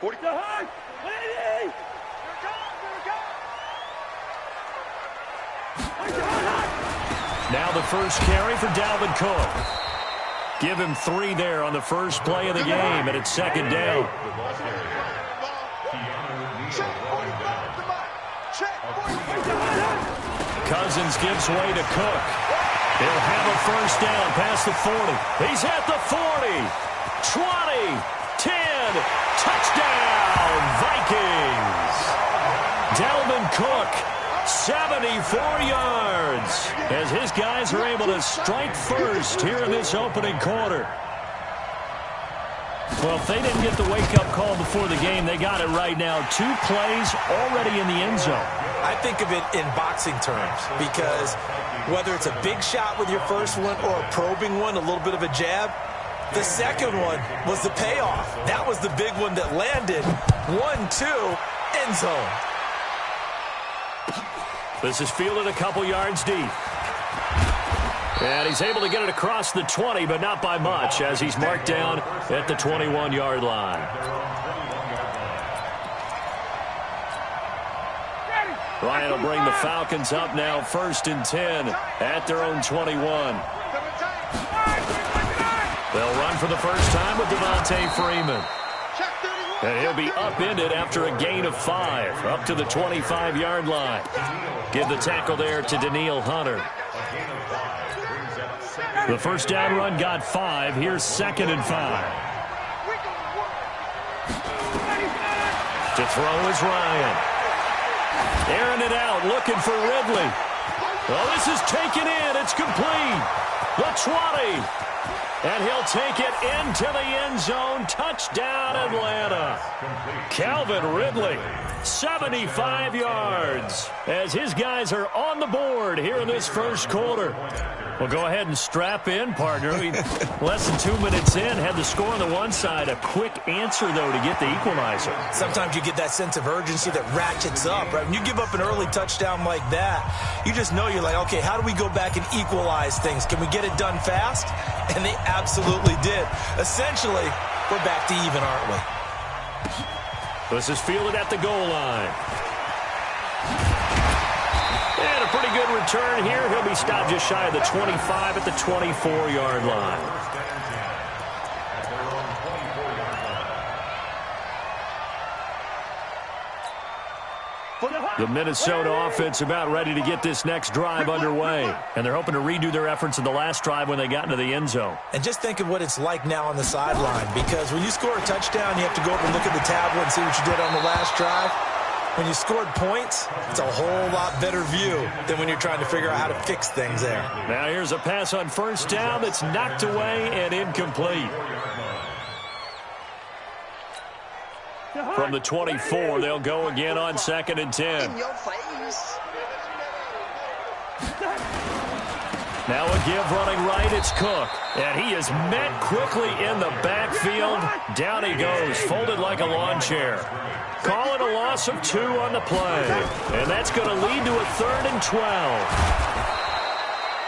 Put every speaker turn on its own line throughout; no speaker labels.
40.
Now the first carry for Dalvin Cook. Give him 3 there on the first play of the game, and it's second down. Cousins gives way to Cook. He'll have a first down past the 40. He's at the 40, 20, 10, touchdown, Vikings. Dalvin Cook, 74 yards, as his guys are able to strike first here in this opening quarter. Well, if they didn't get the wake-up call before the game, they got it right now. 2 plays already in the end zone.
I think of it in boxing terms, because whether it's a big shot with your first one or a probing one, a little bit of a jab, the second one was the payoff. That was the big one that landed. 1-2, end zone.
This is fielded a couple yards deep. And he's able to get it across the 20, but not by much, as he's marked down at the 21-yard line. Ryan will bring the Falcons up now, 1st and 10 at their own 21. They'll run for the first time with Devontae Freeman. And he'll be upended after a gain of 5, up to the 25-yard line. Give the tackle there to Danielle Hunter. The first down run got 5. Here's 2nd and 5. To throw is Ryan. Airing it out, looking for Ridley. Well, this is taken in. It's complete. The 20. And he'll take it into the end zone. Touchdown, Atlanta. Calvin Ridley, 75 yards, as his guys are on the board here in this first quarter. Well, go ahead and strap in, partner. Less than 2 minutes in, had the score on the one side. A quick answer, though, to get the equalizer.
Sometimes you get that sense of urgency that ratchets up, right? When you give up an early touchdown like that, you just know you're like, okay, how do we go back and equalize things? Can we get it done fast? And they absolutely did. Essentially, we're back to even, aren't we?
This is fielded at the goal line. And a pretty good return here. He'll be stopped just shy of the 25 at the 24-yard line. The Minnesota offense about ready to get this next drive underway. And they're hoping to redo their efforts in the last drive when they got into the end zone.
And just think of what it's like now on the sideline. Because when you score a touchdown, you have to go up and look at the tablet and see what you did on the last drive. When you scored points, it's a whole lot better view than when you're trying to figure out how to fix things there.
Now here's a pass on first down that's knocked away and incomplete. From the 24, they'll go again on 2nd and 10. Now a give running right, it's Cook. And he is met quickly in the backfield. Down he goes, folded like a lawn chair. Calling a loss of 2 on the play. And that's going to lead to a 3rd and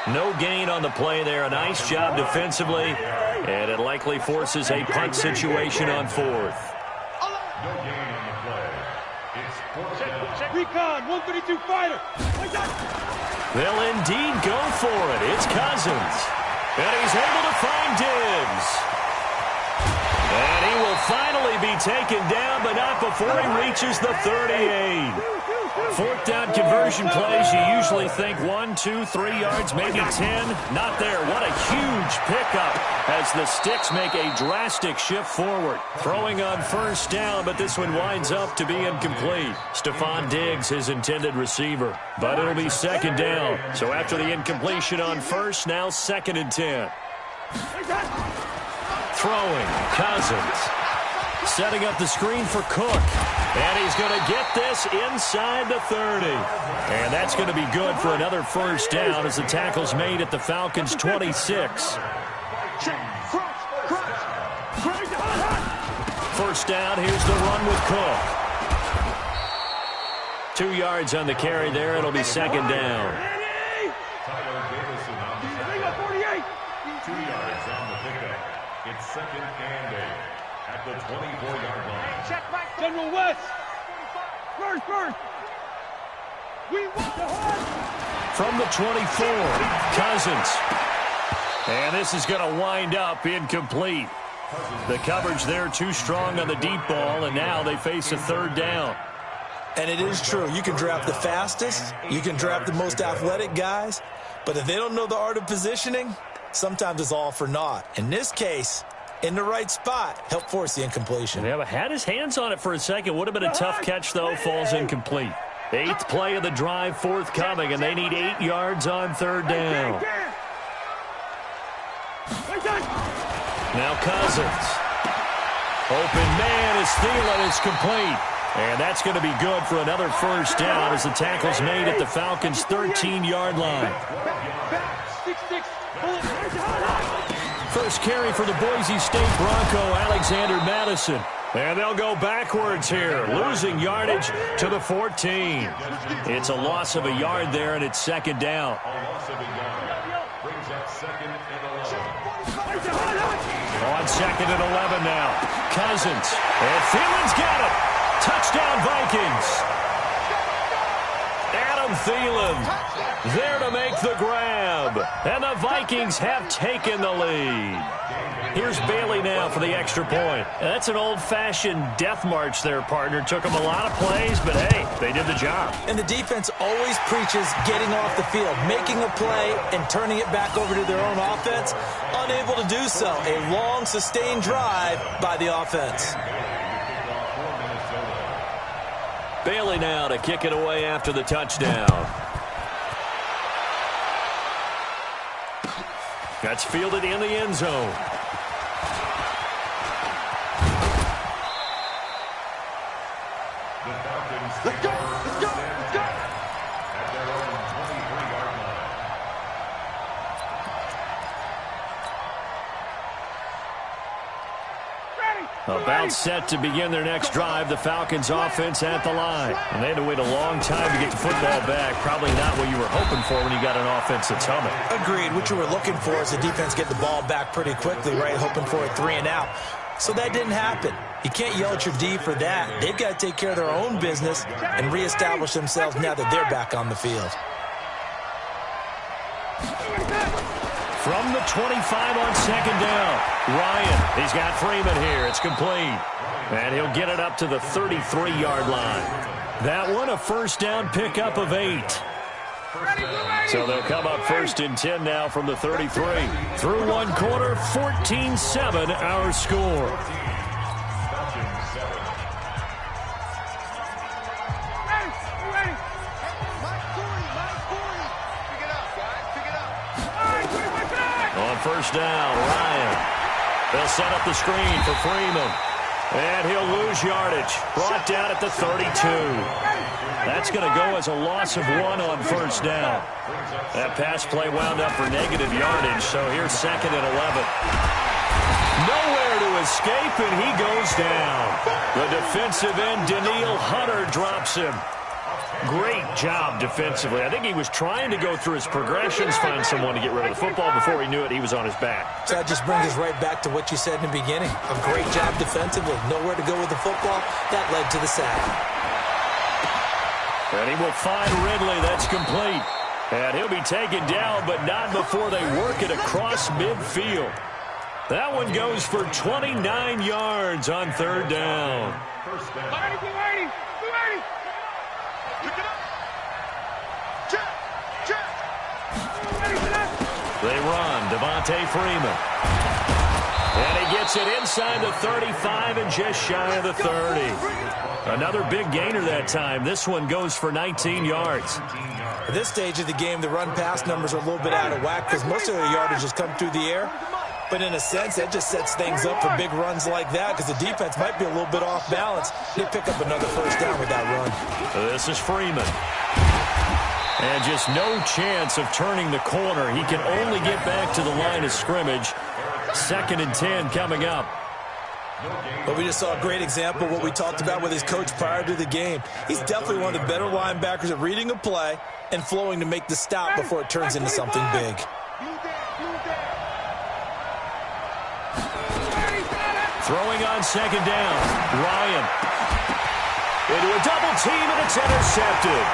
12. No gain on the play there. A nice job defensively. And it likely forces a punt situation on 4th.
Recon, 132 fighter.
They'll indeed go for it. It's Cousins. And he's able to find Diggs. And he will finally be taken down, but not before he reaches the 38. 4th down conversion plays, you usually think 1, 2, 3 yards, maybe 10. Not there. What a huge pickup as the Sticks make a drastic shift forward. Throwing on first down, but this one winds up to be incomplete. Stephon Diggs, his intended receiver. But it'll be 2nd down. So after the incompletion on first, now 2nd and 10. Throwing, Cousins. Setting up the screen for Cook. And he's going to get this inside the 30. And that's going to be good for another first down as the tackle's made at the Falcons' 26. First down, here's the run with Cook. 2 yards on the carry there. It'll be 2nd down.
2 yards on the pickup. It's 2nd and 8 at the 24-yard line. General West. First. We want the horse.
From the 24, Cousins. And this is going to wind up incomplete. The coverage there too strong on the deep ball, and now they face a third down.
And it is true. You can draft the fastest. You can draft the most athletic guys. But if they don't know the art of positioning, sometimes it's all for naught. In this case, in the right spot, help force the incompletion.
Yeah, but had his hands on it for a second. Would have been a tough catch, though. Falls incomplete. 8th play of the drive forthcoming, and they need 8 yards on third down. Now Cousins. Open man is Thielen. It's complete. And that's going to be good for another first down as the tackle's made at the Falcons' 13-yard line. First carry for the Boise State Bronco, Alexander Madison. And they'll go backwards here, losing yardage to the 14. It's a loss of a yard there, and it's second down. On second and 11 now. Cousins. And Thielen's got it. Touchdown, Vikings. Adam Thielen there to make the grab. And the Vikings have taken the lead. Here's Bailey now for the extra point. That's an old-fashioned death march there, partner. Took them a lot of plays, but hey, they did the job.
And the defense always preaches getting off the field, making a play and turning it back over to their own offense. Unable to do so. A long, sustained drive by the offense.
Bailey now to kick it away after the touchdown. That's fielded in the end zone.
Let's go! At
their own 23-yard line.
About set to begin their next drive, the Falcons offense at the line. And they had to wait a long time to get the football back. Probably not what you were hoping for when you got an offense that's humming.
Agreed. What you were looking for is the defense get the ball back pretty quickly, right? Hoping for a 3-and-out. So that didn't happen. You can't yell at your D for that. They've got to take care of their own business and reestablish themselves now that they're back on the field.
From the 25 on second down, Ryan, he's got Freeman here. It's complete. And he'll get it up to the 33-yard line. That one a first down pickup of 8. So they'll come up first and 10 now from the 33. Through one quarter, 14-7 our score. On first down, Ryan. They'll set up the screen for Freeman. And he'll lose yardage. Brought down at the 32. That's going to go as a loss of 1 on first down. That pass play wound up for negative yardage, so here's second and 11. Nowhere to escape, and he goes down. The defensive end, Daniil Hunter, drops him. Great job defensively. I think he was trying to go through his progressions, find someone to get rid of the football. Before he knew it, he was on his back.
So that just brings us right back to what you said in the beginning. A great job defensively. Nowhere to go with the football. That led to the sack.
And he will find Ridley. That's complete. And he'll be taken down, but not before they work it across midfield. That one goes for 29 yards on third down. They run. Devontae Freeman. And he gets it inside the 35 and just shy of the 30. Another big gainer that time. This one goes for 19 yards.
At this stage of the game, the run-pass numbers are a little bit out of whack because most of their yardage has come through the air. But in a sense, that just sets things up for big runs like that because the defense might be a little bit off balance. They pick up another first down with that run.
This is Freeman. And just no chance of turning the corner. He can only get back to the line of scrimmage. Second and 10 coming up.
But we just saw a great example of what we talked about with his coach prior to the game. He's definitely one of the better linebackers at reading a play and flowing to make the stop before it turns into something big.
Throwing on second down. Ryan. Into a double team, and it's intercepted.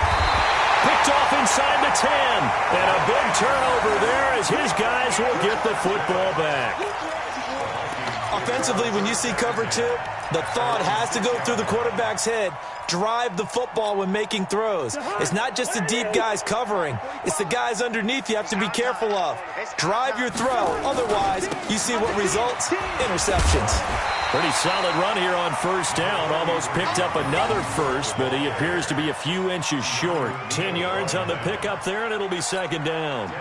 Picked off inside the 10. And a big turnover there as his guys will get the football back.
Offensively, when you see cover 2, the thought has to go through the quarterback's head. Drive the football when making throws. It's not just the deep guys covering. It's the guys underneath you have to be careful of. Drive your throw. Otherwise, you see what results? Interceptions.
Pretty solid run here on first down. Almost picked up another first, but he appears to be a few inches short. 10 yards on the pickup there, and it'll be second down.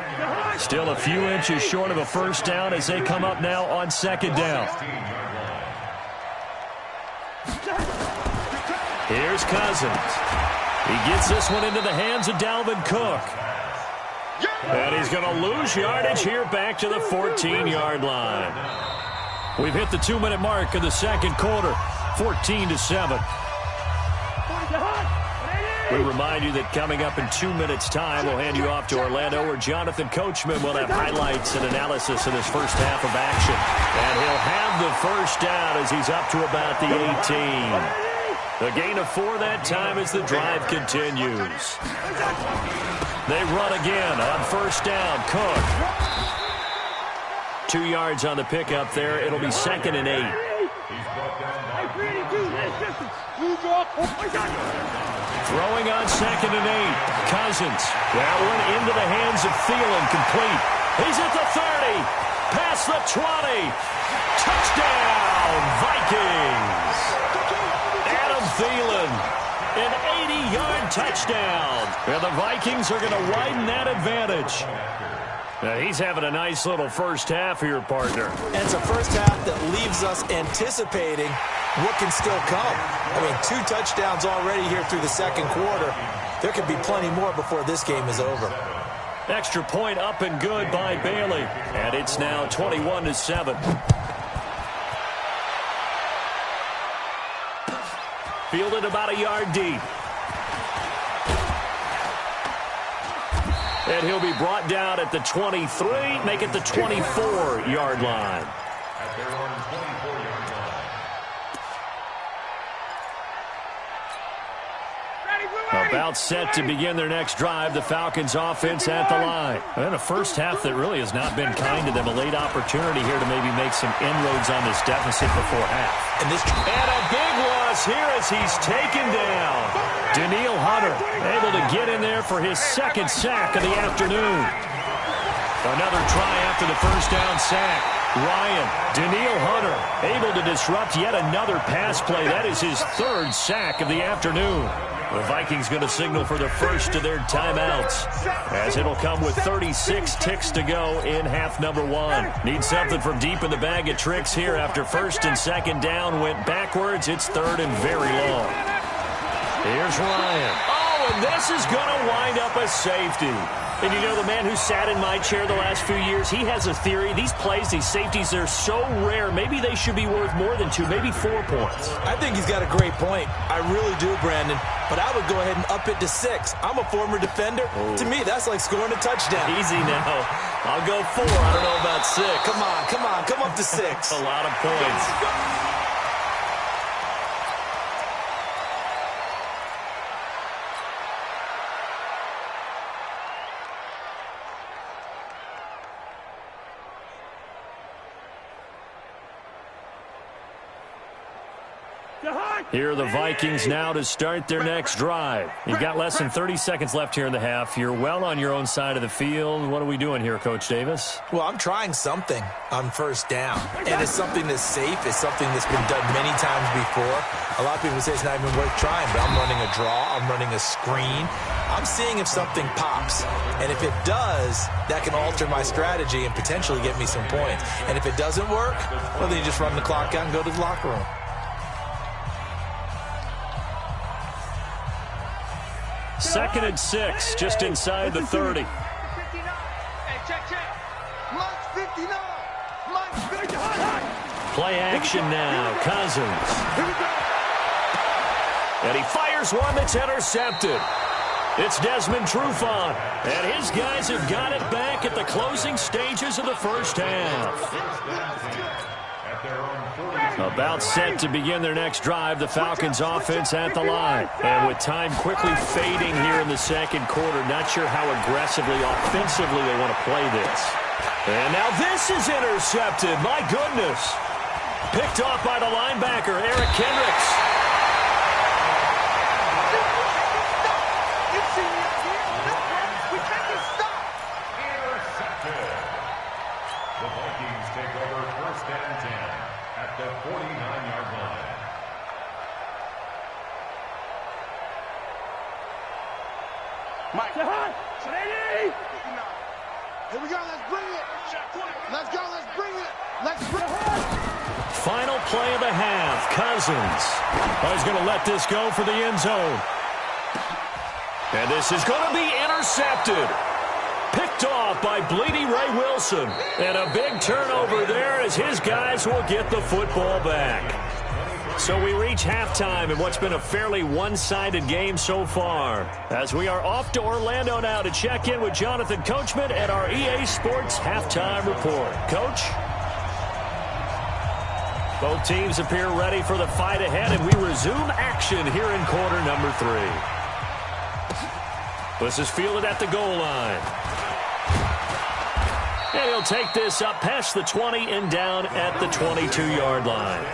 Still a few inches short of a first down as they come up now on second down. Here's Cousins. He gets this one into the hands of Dalvin Cook. And he's going to lose yardage here back to the 14-yard line. We've hit the 2-minute mark of the second quarter, 14-7. We remind you that coming up in 2 minutes' time, we'll hand you off to Orlando, where Jonathan Coachman will have highlights and analysis of this first half of action. And he'll have the first down as he's up to about the 18. A gain of 4 that time as the drive continues. They run again on first down. Cook. 2 yards on the pickup there. It'll be second and 8. Throwing on second and 8. Cousins. That one into the hands of Thielen. Complete. He's at the 30. Past the 20. Touchdown, Vikings. Adam Thielen. An 80-yard touchdown. And the Vikings are going to widen that advantage. Now, he's having a nice little first half here, partner.
And it's a first half that leaves us anticipating what can still come. I mean, 2 touchdowns already here through the second quarter. There could be plenty more before this game is over.
Extra point up and good by Bailey. And it's now 21-7. Fielded about a yard deep. And he'll be brought down at the 23, make it the 24-yard line. About set to begin their next drive, the Falcons offense at the line. And a first half that really has not been kind to them. A late opportunity here to maybe make some inroads on this deficit before half. And a big loss here as he's taken down. Daniil Hunter able to get in there for his second sack of the afternoon. Another try after the first down sack. Ryan, Daniil Hunter able to disrupt yet another pass play. That is his third sack of the afternoon. The Vikings going to signal for the first of their timeouts, as it'll come with 36 ticks to go in half number 1. Need something from deep in the bag of tricks here after first and second down went backwards. It's third and very long. Here's Ryan. Oh, and this is going to wind up a safety. And you know, the man who sat in my chair the last few years, he has a theory. These plays, these safeties, they're so rare. Maybe they should be worth more than 2, maybe 4 points.
I think he's got a great point. I really do, Brandon. But I would go ahead and up it to 6. I'm a former defender. Oh. To me, that's like scoring a touchdown.
Easy now. I'll go 4. I don't know about 6.
Come on. Come up to 6.
A lot of points. Here are the Vikings now to start their next drive. You've got less than 30 seconds left here in the half. You're well on your own side of the field. What are we doing here, Coach Davis?
Well, I'm trying something on first down. And it's something that's safe. It's something that's been done many times before. A lot of people say it's not even worth trying, but I'm running a draw. I'm running a screen. I'm seeing if something pops. And if it does, that can alter my strategy and potentially get me some points. And if it doesn't work, well, then you just run the clock out and go to the locker room.
Second and 6, just inside the 30. Play action now, Cousins. And he fires one that's intercepted. It's Desmond Trufant, and his guys have got it back at the closing stages of the first half. About set to begin their next drive, the Falcons offense at the line. And with time quickly fading here in the second quarter, not sure how aggressively, offensively they want to play this. And now this is intercepted. My goodness. Picked off by the linebacker, Eric Kendricks.
Intercepted. The Vikings take over 1st and 10 at the 49-yard line.
Mike. Ready? Here we go. Let's bring it. Let's go. Let's bring it. Let's bring it.
Final play of the half. Cousins. He's going to let this go for the end zone. And this is going to be intercepted. Picked off by Bleedy Ray Wilson. And a big turnover there as his guys will get the football back. So we reach halftime in what's been a fairly one-sided game so far. As we are off to Orlando now to check in with Jonathan Coachman at our EA Sports Halftime Report. Coach? Both teams appear ready for the fight ahead, and we resume action here in quarter number 3. This is fielded at the goal line. And he'll take this up past the 20 and down at the 22-yard line.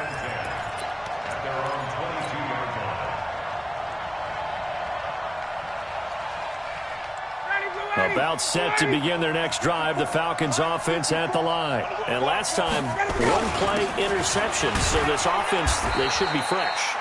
About set to begin their next drive, the Falcons offense at the line. And last time, one-play interception. So this offense, they should be fresh.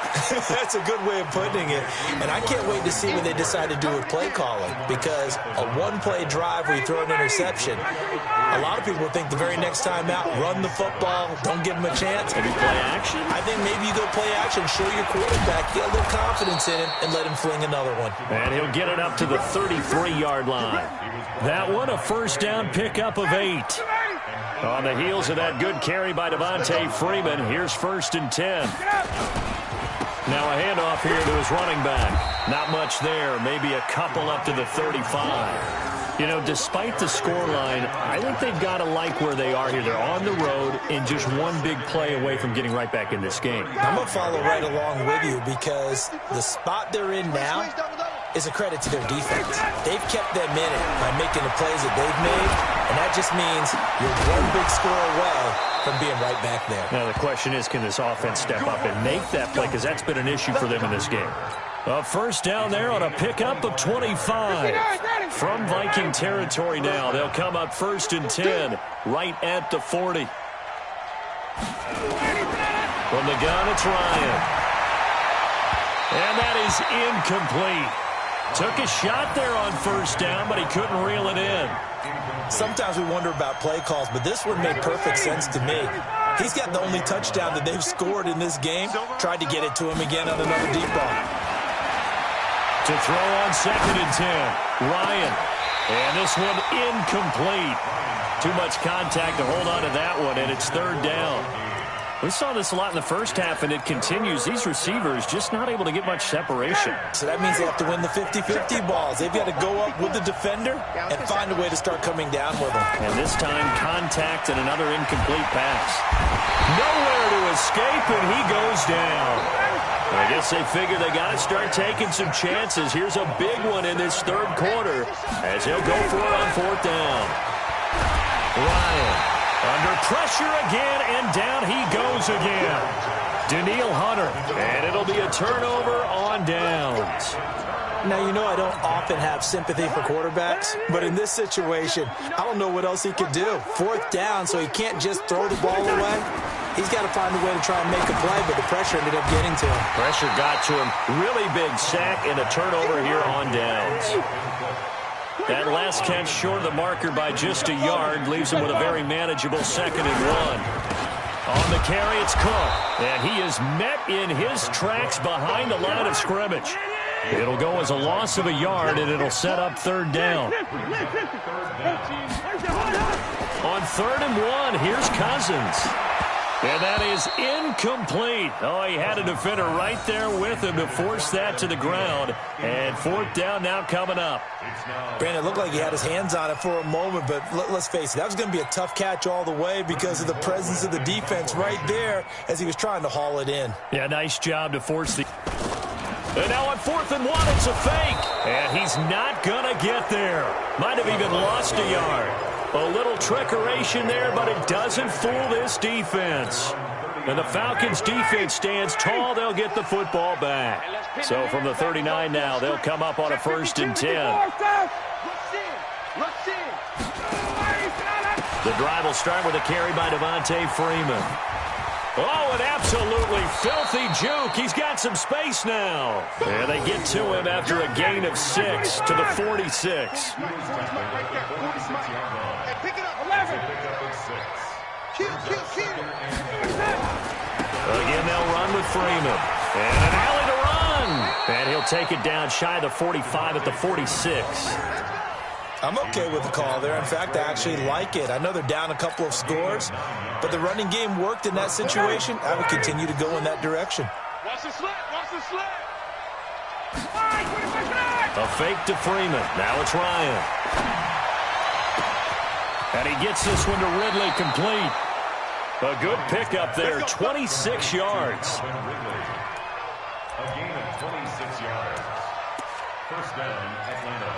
That's a good way of putting it. And I can't wait to see what they decide to do with play calling, because a one-play drive where you throw an interception, a lot of people think the very next time out, run the football, don't give them a chance.
Maybe play action?
I think maybe you go play action, show your quarterback, get a little confidence in him, and let him fling another one.
And he'll get it up to the 33-yard line. That one, a first down pickup of 8. On the heels of that good carry by Devontae Freeman, here's 1st and 10. Now a handoff here to his running back. Not much there, maybe a couple up to the 35. You know, despite the scoreline, I think they've got to like where they are here. They're on the road and just one big play away from getting right back in this game.
I'm going to follow right along with you, because the spot they're in now is a credit to their defense. They've kept them in it by making the plays that they've made, and that just means you're one big score away from being right back there.
Now the question is, can this offense step up and make that play, because that's been an issue for them in this game. A first down there on a pickup of 25. From Viking territory now, they'll come up 1st and 10, right at the 40. From the gun, it's Ryan. And that is incomplete. Took a shot there on 1st down, but he couldn't reel it in.
Sometimes we wonder about play calls, but this one made perfect sense to me. He's got the only touchdown that they've scored in this game. Tried to get it to him again on another deep ball.
To throw on 2nd and 10, Ryan. And this one incomplete. Too much contact to hold on to that one, and it's 3rd down. We saw this a lot in the first half, and it continues. These receivers just not able to get much separation.
So that means they have to win the 50-50 balls. They've got to go up with the defender and find a way to start coming down with them.
And this time, contact and another incomplete pass. Nowhere to escape, and he goes down. I guess they figure they got to start taking some chances. Here's a big one in this 3rd quarter as he'll go for it on 4th down. Ryan. Under pressure again, and down he goes again. Daniil Hunter, and it'll be a turnover on downs.
Now, you know I don't often have sympathy for quarterbacks, but in this situation, I don't know what else he could do. 4th down, so he can't just throw the ball away. He's got to find a way to try and make a play, but the pressure ended up getting to him.
Pressure got to him. Really big sack and a turnover here on downs. That last catch short of the marker by just a yard leaves him with a very manageable 2nd and 1. On the carry, it's Cook, and he is met in his tracks behind the line of scrimmage. It'll go as a loss of a yard, and it'll set up 3rd down. On 3rd and 1, here's Cousins. And that is incomplete. Oh, he had a defender right there with him to force that to the ground. And fourth down now coming up.
Brandon, it looked like he had his hands on it for a moment, but let's face it, that was going to be a tough catch all the way because of the presence of the defense right there as he was trying to haul it in.
Yeah, nice job to force the... And now on 4th and 1, it's a fake. And he's not going to get there. Might have even lost a yard. A little trickeration there, but it doesn't fool this defense. And the Falcons' defense stands tall. They'll get the football back. So from the 39 now, they'll come up on a 1st and 10. The drive will start with a carry by Devontae Freeman. Oh, an absolutely filthy juke. He's got some space now. And they get to him after a gain of 6 to the 46. Again, they'll run with Freeman. And an alley to run. And he'll take it down shy of the 45 at the 46.
I'm okay with the call there. In fact, I actually like it. I know they're down a couple of scores, but the running game worked in that situation. I would continue to go in that direction.
Watch the slip. Watch the slip.
A fake to Freeman. Now it's Ryan. And he gets this one to Ridley complete. A good pickup there, 26 yards.
A gain of 26 yards. First down, Atlanta.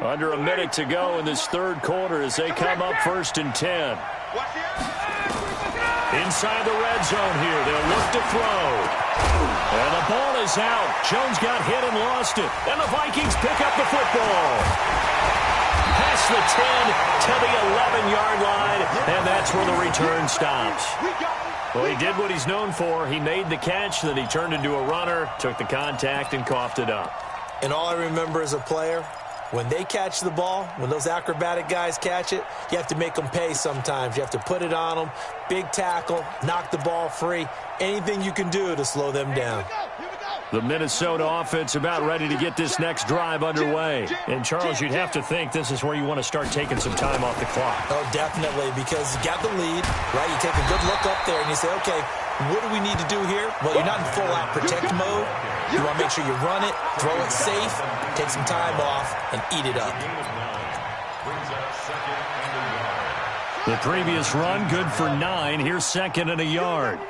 Under a minute to go in this third quarter as they come up 1st and 10. Inside the red zone here. They'll look to throw. And the ball is out. Jones got hit and lost it. And the Vikings pick up the football. Past the 10 to the 11-yard line. And that's where the return stops. Well, he did what he's known for. He made the catch, then he turned into a runner, took the contact, and coughed it up.
And all I remember as a player, when they catch the ball, when those acrobatic guys catch it, you have to make them pay sometimes. You have to put it on them, big tackle, knock the ball free, anything you can do to slow them down.
The Minnesota offense about ready to get this next drive underway. And, Charles, you'd have to think this is where you want to start taking some time off the clock.
Oh, definitely, because you got the lead, right? You take a good look up there and you say, okay, what do we need to do here? Well, you're not in full-out protect mode. You want to make sure you run it, throw it safe, take some time off, and eat it up.
The previous run, good for 9. Here's 2nd and a yard.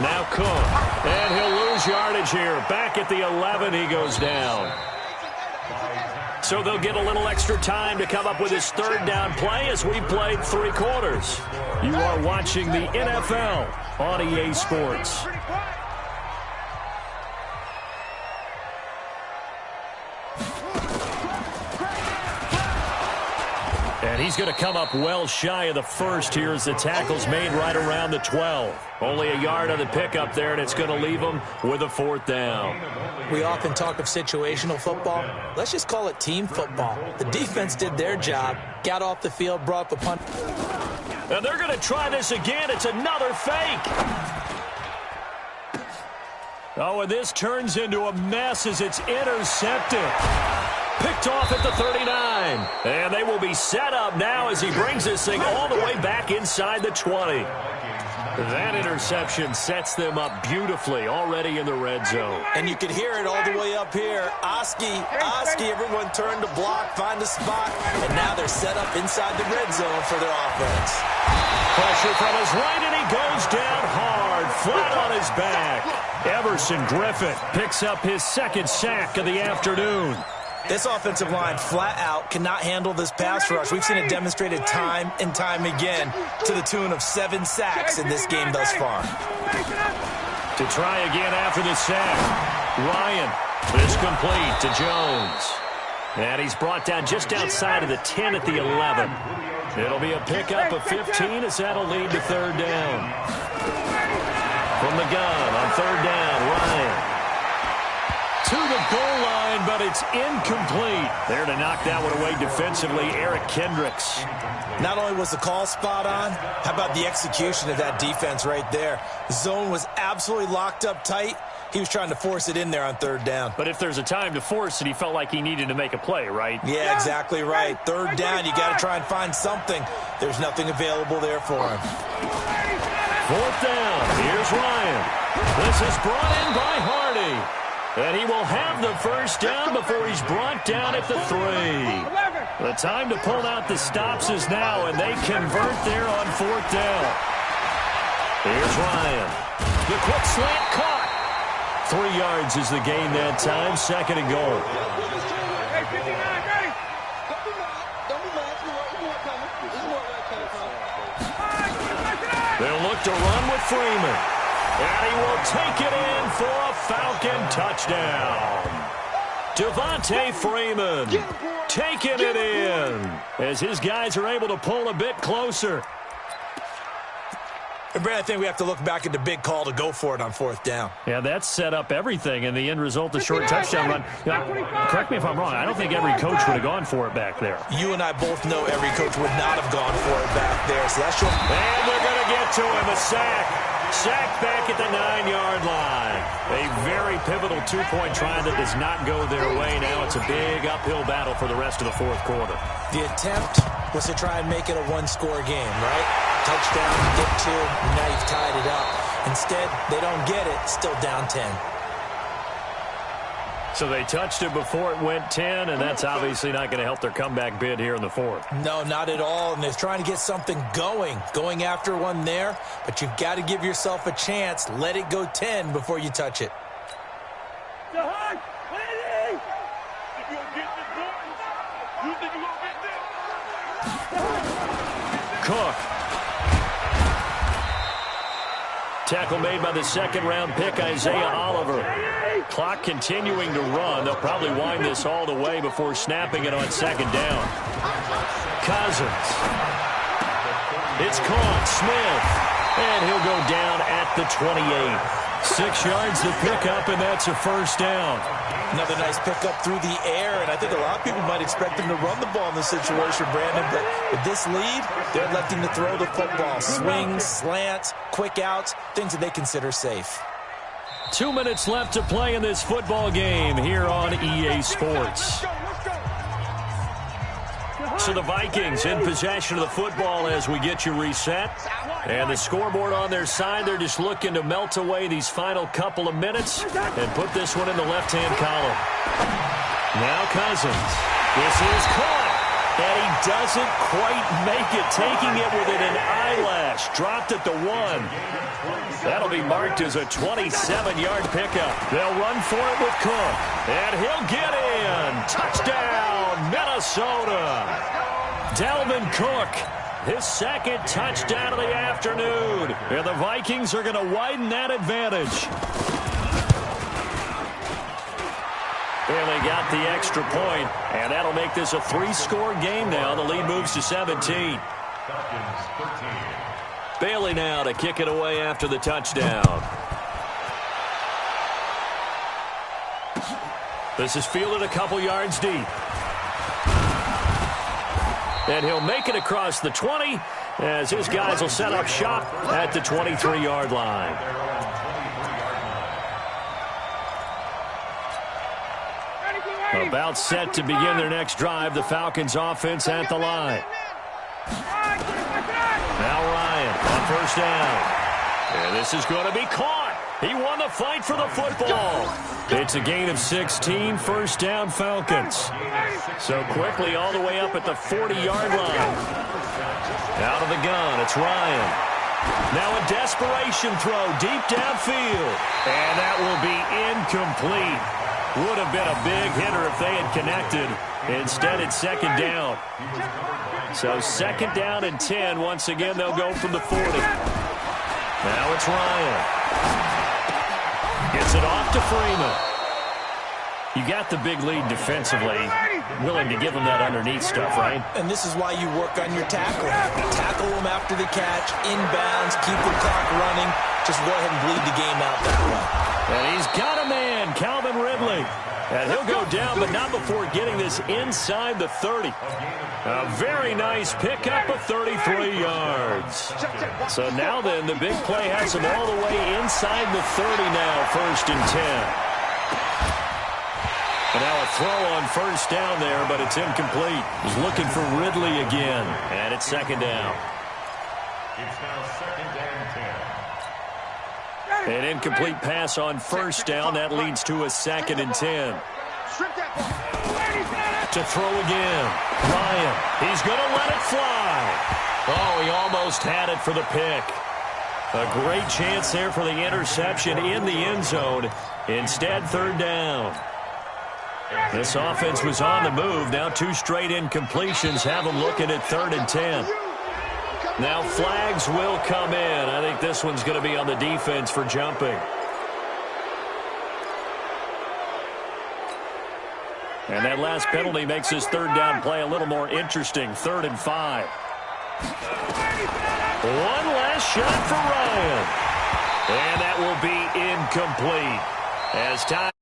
Now Cook, and he'll lose yardage here. Back at the 11, he goes down. So they'll get a little extra time to come up with his third down play as we've played 3 quarters. You are watching the NFL on EA Sports. And he's going to come up well shy of the first here as the tackle's made right around the 12. Only a yard on the pickup there, and it's going to leave him with a 4th down.
We often talk of situational football. Let's just call it team football. The defense did their job, got off the field, brought up the punt.
And they're going to try this again. It's another fake. Oh, and this turns into a mess as it's intercepted. Picked off at the 39. And they will be set up now as he brings this thing all the way back inside the 20. That interception sets them up beautifully already in the red zone.
And you could hear it all the way up here. Oski, everyone turned to block, find a spot, and now they're set up inside the red zone for their offense.
Pressure from his right, and he goes down hard, flat on his back. Everson Griffin picks up his 2nd sack of the afternoon.
This offensive line flat out cannot handle this pass rush. We've seen it demonstrated time and time again to the tune of 7 sacks in this game thus far.
To try again after the sack. Ryan is complete to Jones. And he's brought down just outside of the 10 at the 11. It'll be a pickup of 15 as that'll lead to 3rd down. From the gun on 3rd down, Ryan. To the goal line, but it's incomplete. There to knock that one away defensively, Eric Kendricks.
Not only was the call spot on, how about the execution of that defense right there? The zone was absolutely locked up tight. He was trying to force it in there on third down.
But if there's a time to force it, he felt like he needed to make a play, right?
Yeah, exactly right. Third down, you got to try and find something. There's nothing available there for him.
Fourth down. Here's Ryan. This is brought in by Hardy. And he will have the first down before he's brought down at the 3. The time to pull out the stops is now, and they convert there on fourth down. Here's Ryan. The quick slant caught. 3 yards is the gain that time. Second and goal. They'll look to run with Freeman. And he will take it in for a Falcon touchdown. Devontae Freeman taking it in as his guys are able to pull a bit closer.
And Brad, I think we have to look back at the big call to go for it on fourth down.
Yeah, that set up everything, and the end result, the short touchdown run. Now, correct me if I'm wrong. I don't think every coach would have gone for it back there.
You and I both know every coach would not have gone for it back there. So that's your...
And they're going to get to him, a sack. Sack back at the 9-yard line. A very pivotal two-point try that does not go their way. Now it's a big uphill battle for the rest of the fourth quarter.
The attempt was to try and make it a one-score game, right? Touchdown, get 2, now you've tied it up. Instead, they don't get it, still down 10.
So they touched it before it went 10, and that's obviously not going to help their comeback bid here in the fourth.
No, not at all, and they're trying to get something going after one there, but you've got to give yourself a chance. Let it go 10 before you touch it.
Cook. Tackle made by the second-round pick, Isaiah Oliver. Clock continuing to run. They'll probably wind this all the way before snapping it on second down. Cousins. It's caught. Smith. And he'll go down at the 28. 6 yards to pick up, and that's a first down.
Another nice pickup through the air, and I think a lot of people might expect him to run the ball in this situation, Brandon, but with this lead, they're electing to throw the football. Swings, slants, quick outs, things that they consider safe.
2 minutes left to play in this football game here on EA Sports. So the Vikings in possession of the football as we get you reset. And the scoreboard on their side, they're just looking to melt away these final couple of minutes and put this one in the left-hand column. Now Cousins. This is caught. And he doesn't quite make it, taking it within an eyelash. Dropped at the 1. That'll be marked as a 27-yard pickup. They'll run for it with Cook. And he'll get in. Touchdown, Minnesota. Dalvin Cook, his second touchdown of the afternoon. And the Vikings are going to widen that advantage. And they got the extra point, and that'll make this a 3-score game now. The lead moves to 17. Bailey now to kick it away after the touchdown. This is fielded a couple yards deep. And he'll make it across the 20 as his guys will set up shop at the 23-yard line. About set to begin their next drive, the Falcons offense at the line. Now Ryan on first down. And this is going to be caught. He won the fight for the football. It's a gain of 16, first down Falcons. So quickly all the way up at the 40-yard line. Out of the gun, it's Ryan. Now a desperation throw deep downfield. And that will be incomplete. Would have been a big hitter if they had connected. Instead, it's second down. So second down and 10. Once again, they'll go from the 40. Now it's Ryan. Gets it off to Freeman. You got the big lead defensively. Willing to give them that underneath stuff, right?
And this is why you work on your tackling. Tackle them after the catch, inbounds, keep the clock running. Just go ahead and bleed the game out that way.
And he's got a man, Calvin Ridley. point. And he'll go down, but not before getting this inside the 30. A very nice pickup of 33 yards. So now then, the big play has him all the way inside the 30 now, 1st and 10. And now a throw on 1st down there, but it's incomplete. He's looking for Ridley again, and it's 2nd down.
It's now 2nd and 10.
An incomplete pass on 1st down. That leads to a 2nd and 10. To throw again. Ryan, he's going to let it fly. Oh, he almost had it for the pick. A great chance there for the interception in the end zone. Instead, 3rd down. This offense was on the move. Now 2 straight incompletions have them looking at 3rd and 10. Now flags will come in. I think this one's going to be on the defense for jumping. And that last penalty makes this 3rd down play a little more interesting. 3rd and 5. One last shot for Ryan. And that will be incomplete. As time